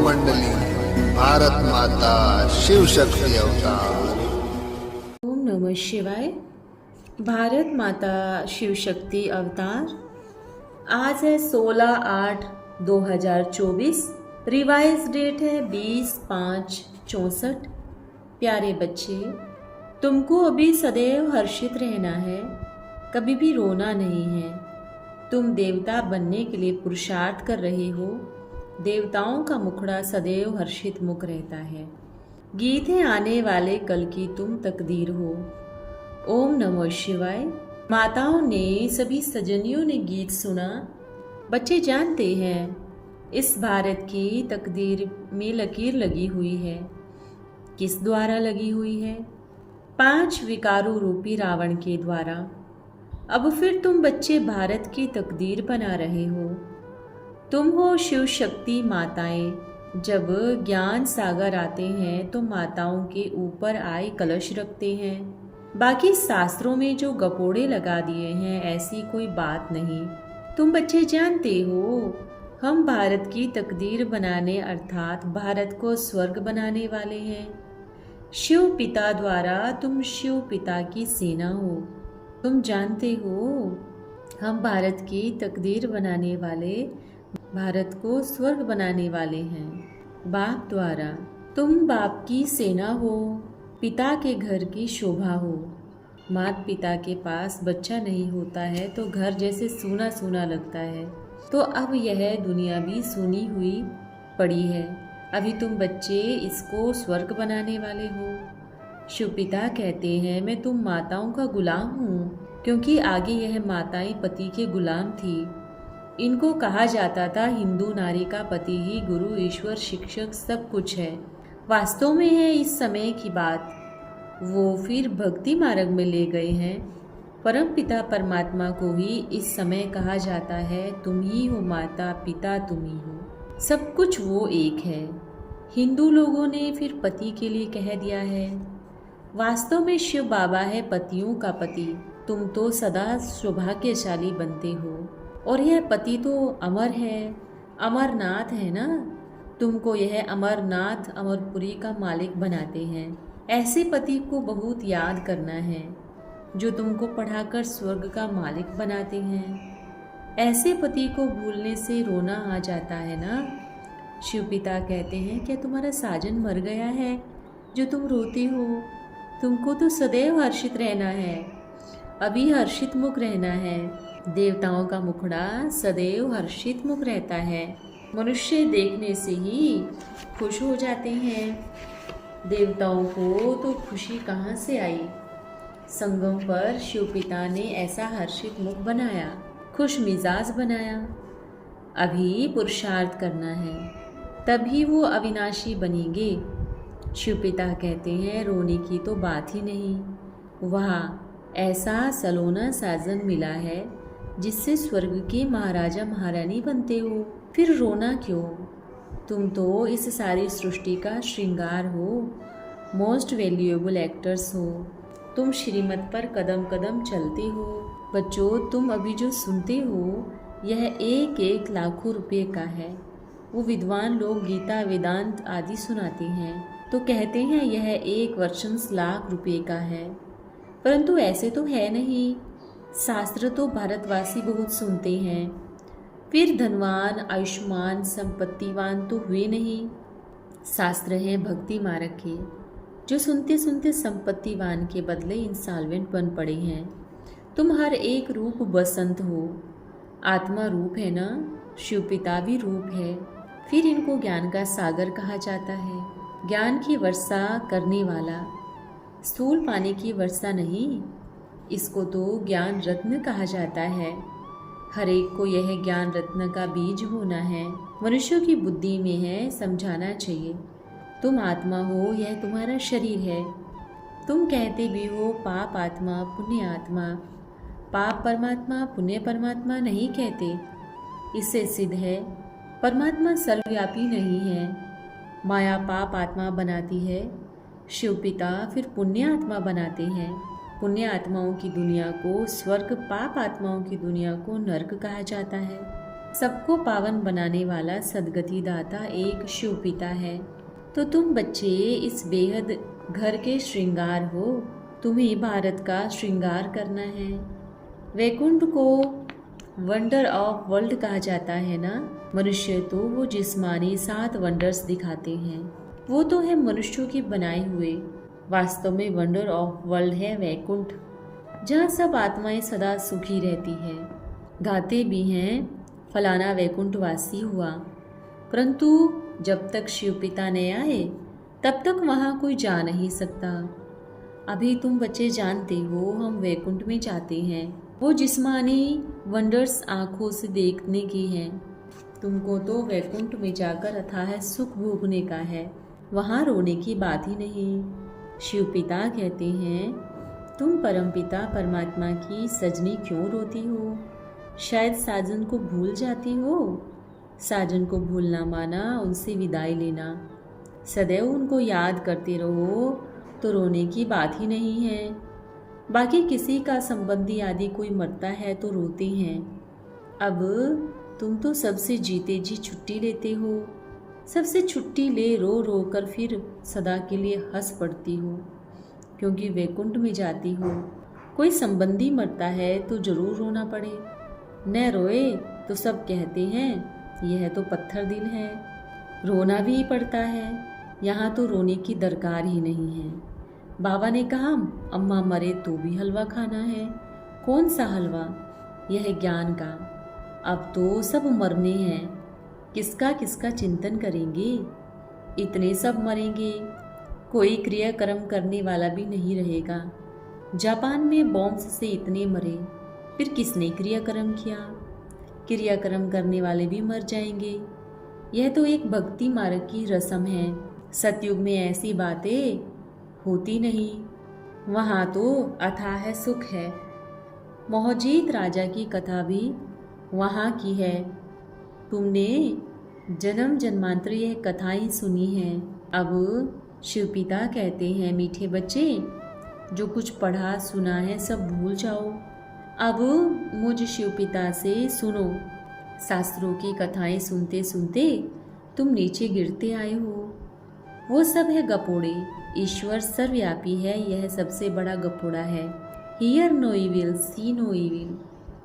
मंडली, भारत माता शिव शक्ति अवतार। ओम नमः शिवाय। भारत माता शिव शक्ति अवतार। आज है 16/8/2024। रिवाइज डेट है 20/5/64। प्यारे बच्चे, तुमको अभी सदैव हर्षित रहना है, कभी भी रोना नहीं है। तुम देवता बनने के लिए पुरुषार्थ कर रहे हो। देवताओं का मुखड़ा सदैव हर्षित मुख रहता है। गीत है आने वाले कल की तुम तकदीर हो। ओम नमः शिवाय। माताओं ने, सभी सजनियों ने गीत सुना। बच्चे जानते हैं इस भारत की तकदीर में लकीर लगी हुई है। किस द्वारा लगी हुई है? 5 विकारों रूपी रावण के द्वारा। अब फिर तुम बच्चे भारत की तकदीर बना रहे हो। तुम हो शिव शक्ति माताएं। जब ज्ञान सागर आते हैं तो माताओं के ऊपर आए कलश रखते हैं। बाकी शास्त्रों में जो गपोड़े लगा दिए हैं ऐसी कोई बात नहीं। तुम बच्चे जानते हो हम भारत की तकदीर बनाने अर्थात भारत को स्वर्ग बनाने वाले हैं। शिव पिता द्वारा तुम शिव पिता की सेना हो। तुम जानते हो हम भारत की तकदीर बनाने वाले, भारत को स्वर्ग बनाने वाले हैं बाप द्वारा। तुम बाप की सेना हो, पिता के घर की शोभा हो। माता पिता के पास बच्चा नहीं होता है तो घर जैसे सूना सूना लगता है। तो अब यह दुनिया भी सुनी हुई पड़ी है। अभी तुम बच्चे इसको स्वर्ग बनाने वाले हो। शिव पिता कहते हैं मैं तुम माताओं का गुलाम हूँ, क्योंकि आगे यह माताएं पति के गुलाम थी। इनको कहा जाता था हिंदू नारी का पति ही गुरु, ईश्वर, शिक्षक सब कुछ है। वास्तव में है इस समय की बात। वो फिर भक्ति मार्ग में ले गए हैं। परम पिता परमात्मा को ही इस समय कहा जाता है तुम ही हो माता पिता, तुम ही हो सब कुछ, वो एक है। हिंदू लोगों ने फिर पति के लिए कह दिया है। वास्तव में शिव बाबा है पतियों का पति। तुम तो सदा सौभाग्यशाली बनते हो और यह पति तो अमर है, अमरनाथ है ना। तुमको यह अमरनाथ, अमरपुरी का मालिक बनाते हैं। ऐसे पति को बहुत याद करना है जो तुमको पढ़ाकर स्वर्ग का मालिक बनाते हैं। ऐसे पति को भूलने से रोना आ जाता है ना। शिव पिता कहते हैं क्या तुम्हारा साजन मर गया है जो तुम रोती हो? तुमको तो सदैव हर्षित रहना है, अभी हर्षित मुख रहना है। देवताओं का मुखड़ा सदैव हर्षित मुख रहता है। मनुष्य देखने से ही खुश हो जाते हैं। देवताओं को तो खुशी कहाँ से आई? संगम पर शिव पिता ने ऐसा हर्षित मुख बनाया, खुश मिजाज बनाया। अभी पुरुषार्थ करना है, तभी वो अविनाशी बनेंगे। शिव पिता कहते हैं रोने की तो बात ही नहीं। वहाँ ऐसा सलोना साजन मिला है जिससे स्वर्ग के महाराजा महारानी बनते हो, फिर रोना क्यों? तुम तो इस सारी सृष्टि का श्रृंगार हो, मोस्ट वैल्यूएबल एक्टर्स हो। तुम श्रीमत पर कदम कदम चलते हो। बच्चों, तुम अभी जो सुनते हो यह एक एक लाखों रुपए का है। वो विद्वान लोग गीता, वेदांत आदि सुनाते हैं तो कहते हैं यह 1 वर्षन लाख रुपए का है, परंतु ऐसे तो है नहीं। शास्त्र तो भारतवासी बहुत सुनते हैं, फिर धनवान, आयुष्मान, संपत्तिवान तो हुए नहीं। शास्त्र हैं भक्ति मार्ग के, जो सुनते सुनते संपत्तिवान के बदले इंसॉल्वेंट बन पड़े हैं। तुम हर एक रूप बसंत हो। आत्मा रूप है ना, शिव पिता भी रूप है। फिर इनको ज्ञान का सागर कहा जाता है, ज्ञान की वर्षा करने वाला। स्थूल पानी की वर्षा नहीं, इसको तो ज्ञान रत्न कहा जाता है। हर एक को यह ज्ञान रत्न का बीज होना है। मनुष्यों की बुद्धि में है, समझाना चाहिए। तुम आत्मा हो, यह तुम्हारा शरीर है। तुम कहते भी हो पाप आत्मा, पुण्य आत्मा। पाप परमात्मा, पुण्य परमात्मा नहीं कहते। इससे सिद्ध है परमात्मा सर्वव्यापी नहीं है। माया पाप आत्मा बनाती है, शिव पिता फिर पुण्य आत्मा बनाते हैं। पुण्य आत्माओं की दुनिया को स्वर्ग, पाप आत्माओं की दुनिया को नर्क कहा जाता है। सबको पावन बनाने वाला सदगति दाता एक शिव पिता है। तो तुम बच्चे इस बेहद घर के श्रृंगार हो, तुम्हें भारत का श्रृंगार करना है। वैकुंठ को वंडर ऑफ वर्ल्ड कहा जाता है ना। मनुष्य तो वो जिस्मानी 7 वंडर्स दिखाते हैं, वो तो है मनुष्यों के बनाए हुए। वास्तव में वंडर ऑफ वर्ल्ड है वैकुंठ, जहाँ सब आत्माएं सदा सुखी रहती है। गाते भी हैं फलाना वैकुंठवासी हुआ, परंतु जब तक शिव पिता न आए तब तक वहाँ कोई जा नहीं सकता। अभी तुम बच्चे जानते हो हम वैकुंठ में जाते हैं, वो जिस्मानी वंडर्स आँखों से देखने की हैं। तुमको तो वैकुंठ में जाकर अथाह सुख भोगने का है, वहाँ रोने की बात ही नहीं। शिव पिता कहते हैं, तुम परमपिता परमात्मा की सजनी क्यों रोती हो? शायद साजन को भूल जाती हो। साजन को भूलना माना उनसे विदाई लेना। सदैव उनको याद करते रहो तो रोने की बात ही नहीं है। बाकी किसी का संबंधी आदि कोई मरता है तो रोते हैं। अब तुम तो सबसे जीते जी छुट्टी लेते हो, सबसे छुट्टी ले रो रो कर फिर सदा के लिए हंस पड़ती हो, क्योंकि वैकुंठ में जाती हो। कोई संबंधी मरता है तो जरूर रोना पड़े, न रोए तो सब कहते हैं यह तो पत्थर दिल है। रोना भी पड़ता है, यहाँ तो रोने की दरकार ही नहीं है। बाबा ने कहा अम्मा मरे तो भी हलवा खाना है। कौन सा हलवा? यह ज्ञान का। अब तो सब मरने हैं, किसका किसका चिंतन करेंगे? इतने सब मरेंगे, कोई क्रियाक्रम करने वाला भी नहीं रहेगा। जापान में बॉम्ब से इतने मरे, फिर किसने क्रियाक्रम किया? क्रियाक्रम करने वाले भी मर जाएंगे। यह तो एक भक्ति मार्ग की रस्म है। सतयुग में ऐसी बातें होती नहीं, वहाँ तो अथाह सुख है। मोहजीत राजा की कथा भी वहाँ की है। तुमने जन्म जन्मांतर यह कथाएं सुनी हैं। अब शिवपिता कहते हैं, मीठे बच्चे, जो कुछ पढ़ा सुना है सब भूल जाओ। अब मुझ शिवपिता से सुनो। शास्त्रों की कथाएं सुनते सुनते तुम नीचे गिरते आए हो। वो सब है गपोड़े। ईश्वर सर्वव्यापी है, यह सबसे बड़ा गपोड़ा है। Hear no evil, see no evil.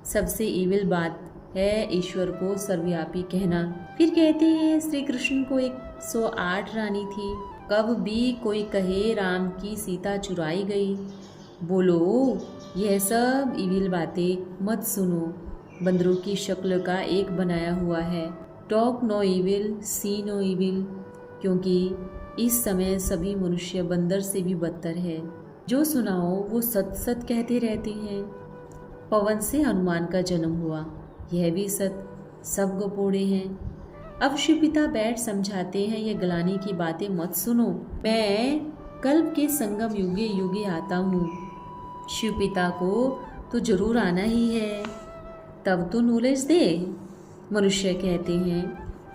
सबसे इविल बात है ईश्वर को सर्वव्यापी कहना। फिर कहते हैं श्री कृष्ण को 108 रानी थी। कब भी कोई कहे राम की सीता चुराई गई, बोलो यह सब इविल बातें मत सुनो। बंदरों की शक्ल का एक बनाया हुआ है। Talk no evil, see no evil, क्योंकि इस समय सभी मनुष्य बंदर से भी बदतर है। जो सुनाओ वो सत सत कहते रहते हैं। पवन से हनुमान का जन्म हुआ, यह भी सत। सब गपोड़े हैं। अब शिवपिता बैठ समझाते हैं, ये गलानी की बातें मत सुनो। मैं कल्प के संगम युगे युगे आता हूँ। शिवपिता को तो जरूर आना ही है, तब तो नॉलेज दे। मनुष्य कहते हैं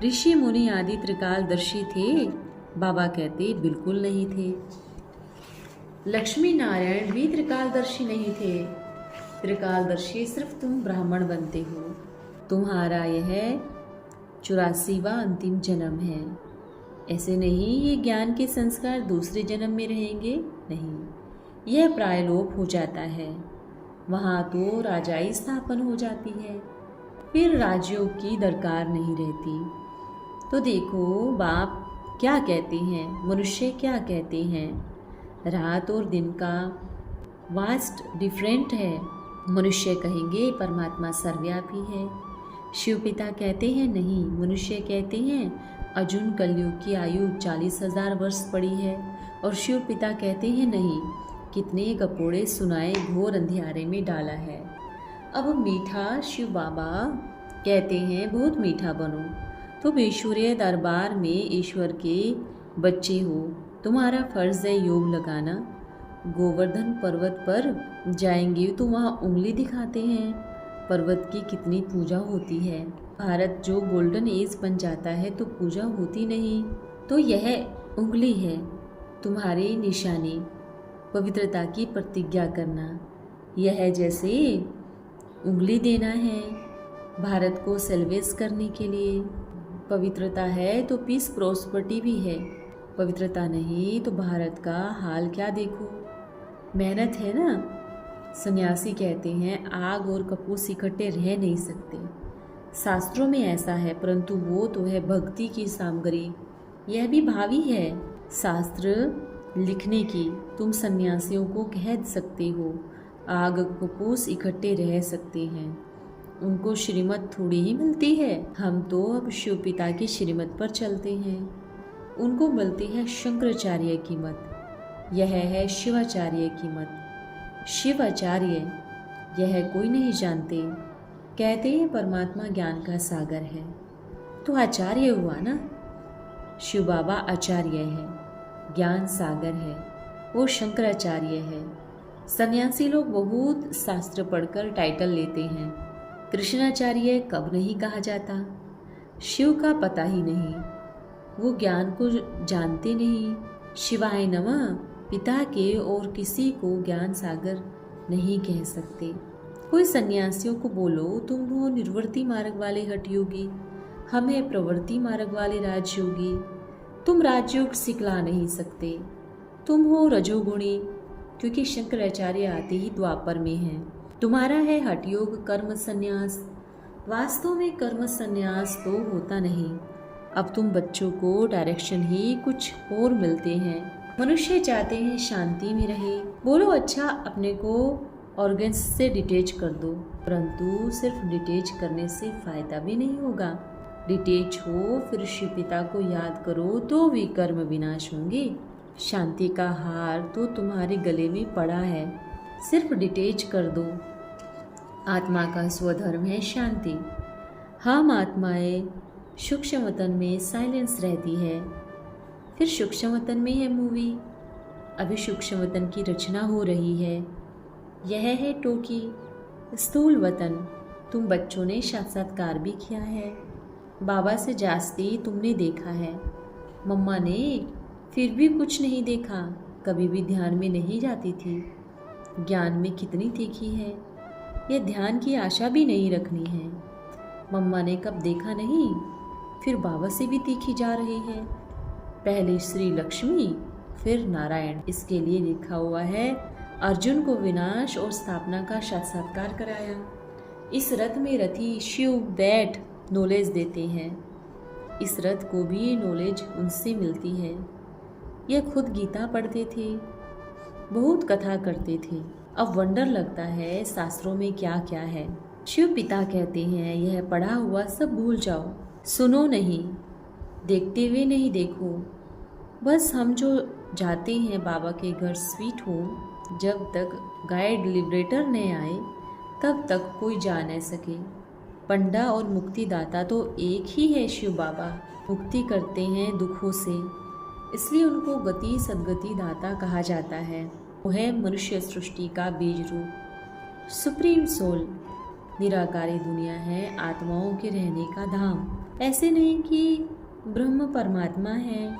ऋषि मुनि आदि त्रिकालदर्शी थे। बाबा कहते बिल्कुल नहीं थे। लक्ष्मी नारायण भी त्रिकालदर्शी नहीं थे। त्रिकालदर्शी सिर्फ तुम ब्राह्मण बनते हो। तुम्हारा यह 84वां अंतिम जन्म है। ऐसे नहीं ये ज्ञान के संस्कार दूसरे जन्म में रहेंगे, नहीं, यह प्रायलोप हो जाता है। वहाँ तो राजाई स्थापन हो जाती है, फिर राज्यों की दरकार नहीं रहती। तो देखो बाप क्या कहते हैं, मनुष्य क्या कहते हैं। रात और दिन का वास्ट डिफरेंट है। मनुष्य कहेंगे परमात्मा सर्वव्यापी है। शिवपिता कहते हैं नहीं। मनुष्य कहते हैं अर्जुन कलयुग की आयु 40,000 वर्ष पड़ी है, और शिवपिता कहते हैं नहीं, कितने गपोड़े सुनाए घोर अंधियारे में डाला है। अब मीठा शिव बाबा कहते हैं बहुत मीठा बनो। तुम ईश्वरीय दरबार में ईश्वर के बच्चे हो, तुम्हारा फर्ज है योग लगाना। गोवर्धन पर्वत पर जाएंगे तो वहाँ उंगली दिखाते हैं। पर्वत की कितनी पूजा होती है। भारत जो गोल्डन एज बन जाता है तो पूजा होती नहीं, तो यह उंगली है तुम्हारी निशानी, पवित्रता की प्रतिज्ञा करना। यह जैसे उंगली देना है। भारत को सेल्वेज करने के लिए। पवित्रता है तो पीस प्रॉस्पेरिटी भी है, पवित्रता नहीं तो भारत का हाल क्या देखो। मेहनत है ना। सन्यासी कहते हैं आग और कपूस इकट्ठे रह नहीं सकते। शास्त्रों में ऐसा है, परंतु वो तो है भक्ति की सामग्री, यह भी भावी है शास्त्र लिखने की। तुम सन्यासियों को कह सकते हो आग कपूस इकट्ठे रह सकते हैं, उनको श्रीमत थोड़ी ही मिलती है। हम तो अब शिव पिता की श्रीमत पर चलते हैं, उनको मिलती है शंकराचार्य की मत, यह है शिवाचार्य की मत। शिवाचार्य यह कोई नहीं जानते, कहते हैं परमात्मा ज्ञान का सागर है, तो आचार्य हुआ ना। शिव बाबा आचार्य है, ज्ञान सागर है, वो शंकराचार्य है। सन्यासी लोग बहुत शास्त्र पढ़कर टाइटल लेते हैं, कृष्णाचार्य कब नहीं कहा जाता। शिव का पता ही नहीं, वो ज्ञान को जानते नहीं। शिवाय नमः पिता के और किसी को ज्ञान सागर नहीं कह सकते। कोई सन्यासियों को बोलो तुम हो निर्वर्ती मार्ग वाले हठयोगी, हम है प्रवृत्ति मार्ग वाले राजयोगी, तुम राजयोग सिखला नहीं सकते, तुम हो रजोगुणी, क्योंकि शंकराचार्य आते ही द्वापर में हैं। तुम्हारा है हठयोग कर्म संन्यास, वास्तव में कर्म संन्यास तो होता नहीं। अब तुम बच्चों को डायरेक्शन ही कुछ और मिलते हैं। मनुष्य चाहते हैं शांति में रहे, बोलो अच्छा अपने को ऑर्गन्स से डिटेच कर दो, परंतु सिर्फ डिटेच करने से फायदा भी नहीं होगा। डिटेच हो फिर शिव पिता को याद करो तो भी कर्म विनाश होंगे। शांति का हार तो तुम्हारे गले में पड़ा है, सिर्फ डिटेच कर दो। आत्मा का स्वधर्म है शांति। हम आत्माएं सूक्ष्म वतन में साइलेंस रहती है, फिर सूक्ष्म वतन में है मूवी। अभी सूक्ष्म वतन की रचना हो रही है, यह है टोकी। स्थूल वतन तुम बच्चों ने साक्षात्कार भी किया है, बाबा से जास्ती तुमने देखा है, मम्मा ने फिर भी कुछ नहीं देखा, कभी भी ध्यान में नहीं जाती थी। ज्ञान में कितनी तीखी है, यह ध्यान की आशा भी नहीं रखनी है। मम्मा ने कब देखा नहीं, फिर बाबा से भी तीखी जा रही है। पहले श्री लक्ष्मी फिर नारायण, इसके लिए लिखा हुआ है अर्जुन को विनाश और स्थापना का साक्षात्कार कराया। इस रथ में रथी शिव बैठ नॉलेज देते हैं, इस रथ को भी नॉलेज उनसे मिलती है। यह खुद गीता पढ़ते थे, बहुत कथा करते थे, अब वंडर लगता है शास्त्रों में क्या क्या है। शिव पिता कहते हैं यह पढ़ा हुआ सब भूल जाओ, सुनो नहीं, देखते हुए नहीं देखो। बस हम जो जाते हैं बाबा के घर स्वीट होम, जब तक गाइड लिबरेटर नहीं आए तब तक कोई जा न सके। पंडा और मुक्तिदाता तो एक ही है शिव बाबा, मुक्ति करते हैं दुखों से, इसलिए उनको गति सद्गति दाता कहा जाता है। वो है मनुष्य सृष्टि का बीज रूप, सुप्रीम सोल। निराकारी दुनिया है आत्माओं के रहने का धाम। ऐसे नहीं कि ब्रह्म परमात्मा है,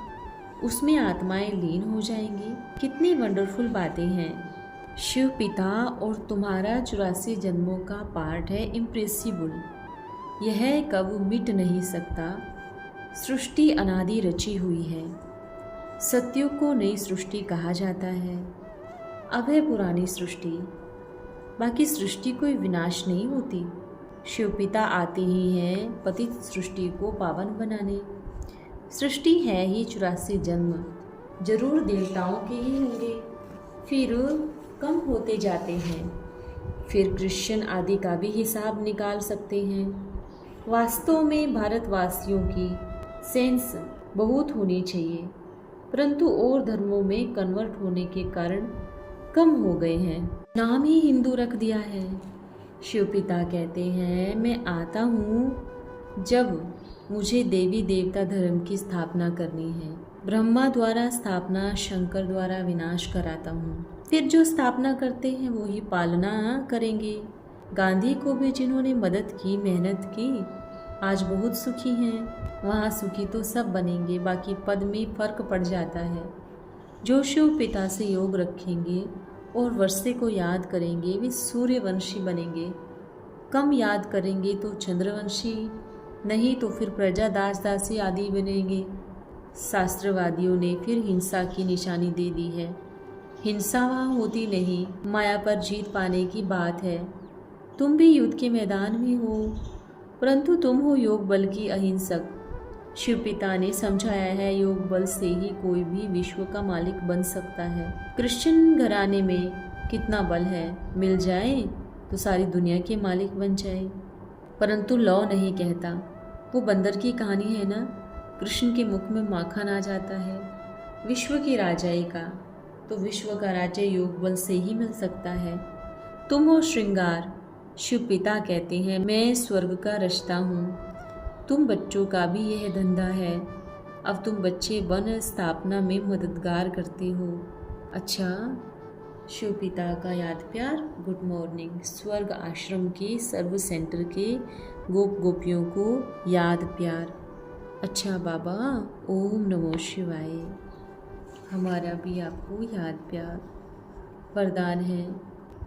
उसमें आत्माएं लीन हो जाएंगी। कितनी वंडरफुल बातें हैं। शिव पिता और तुम्हारा 84 जन्मों का पार्ट है इम्प्रेसिबल, यह कब मिट नहीं सकता। सृष्टि अनादि रची हुई है, सत्युग को नई सृष्टि कहा जाता है। अब है पुरानी सृष्टि, बाकी सृष्टि कोई विनाश नहीं होती। शिव पिता आते ही हैं पतित सृष्टि को पावन बनाने। सृष्टि है ही 84 जन्म, जरूर देवताओं के ही होंगे, फिर कम होते जाते हैं, फिर क्रिश्चियन आदि का भी हिसाब निकाल सकते हैं। वास्तव में भारतवासियों की सेंस बहुत होनी चाहिए, परंतु और धर्मों में कन्वर्ट होने के कारण कम हो गए हैं, नाम ही हिंदू रख दिया है। शिव पिता कहते हैं मैं आता हूँ जब मुझे देवी देवता धर्म की स्थापना करनी है। ब्रह्मा द्वारा स्थापना, शंकर द्वारा विनाश कराता हूँ, फिर जो स्थापना करते हैं वो ही पालना करेंगे। गांधी को भी जिन्होंने मदद की, मेहनत की, आज बहुत सुखी हैं। वहाँ सुखी तो सब बनेंगे, बाकी पद में फर्क पड़ जाता है। जो शिव पिता से योग रखेंगे और वर्षे को याद करेंगे वे सूर्यवंशी बनेंगे। कम याद करेंगे तो चंद्रवंशी, नहीं तो फिर प्रजा दास दासी आदि बनेंगे। शास्त्रवादियों ने फिर हिंसा की निशानी दे दी है। हिंसा वहाँ होती नहीं, माया पर जीत पाने की बात है। तुम भी युद्ध के मैदान में हो, परंतु तुम हो योग बल की अहिंसक। शिव पिता ने समझाया है, योग बल से ही कोई भी विश्व का मालिक बन सकता है। क्रिश्चियन घराने में कितना बल है, मिल जाए तो सारी दुनिया के मालिक बन जाए। परंतु लौ नहीं कहता। वो बंदर की कहानी है ना, कृष्ण के मुख में माखन आ जाता है। विश्व की राजाई का तो विश्व का राज्य योग बल से ही मिल सकता है। तुम हो श्रृंगार। शिव पिता कहते हैं, मैं स्वर्ग का रिश्ता हूँ। तुम बच्चों का भी यह धंधा है। अब तुम बच्चे वन स्थापना में मददगार करते हो। अच्छा, शिव पिता का याद प्यार। Good morning. स्वर्ग आश्रम के सर्व सेंटर के गोप गोपियों को याद प्यार। अच्छा बाबा, ओम नमो शिवाय। हमारा भी आपको याद प्यार। वरदान है,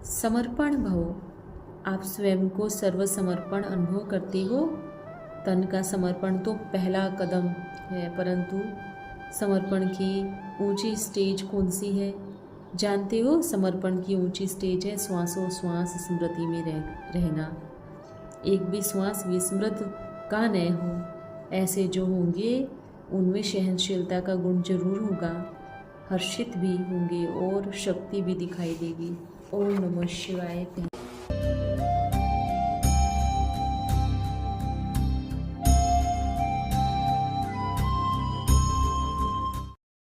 समर्पण भव। आप स्वयं को सर्वसमर्पण अनुभव करते हो। तन का समर्पण तो पहला कदम है, परंतु समर्पण की ऊंची स्टेज कौन सी है जानते हो? समर्पण की ऊंची स्टेज है श्वासों श्वास स्मृति में रहना। एक भी श्वास विस्मृत का न हो। ऐसे जो होंगे उनमें सहनशीलता का गुण जरूर होगा, हर्षित भी होंगे और शक्ति भी दिखाई देगी। ओम नमः शिवाय।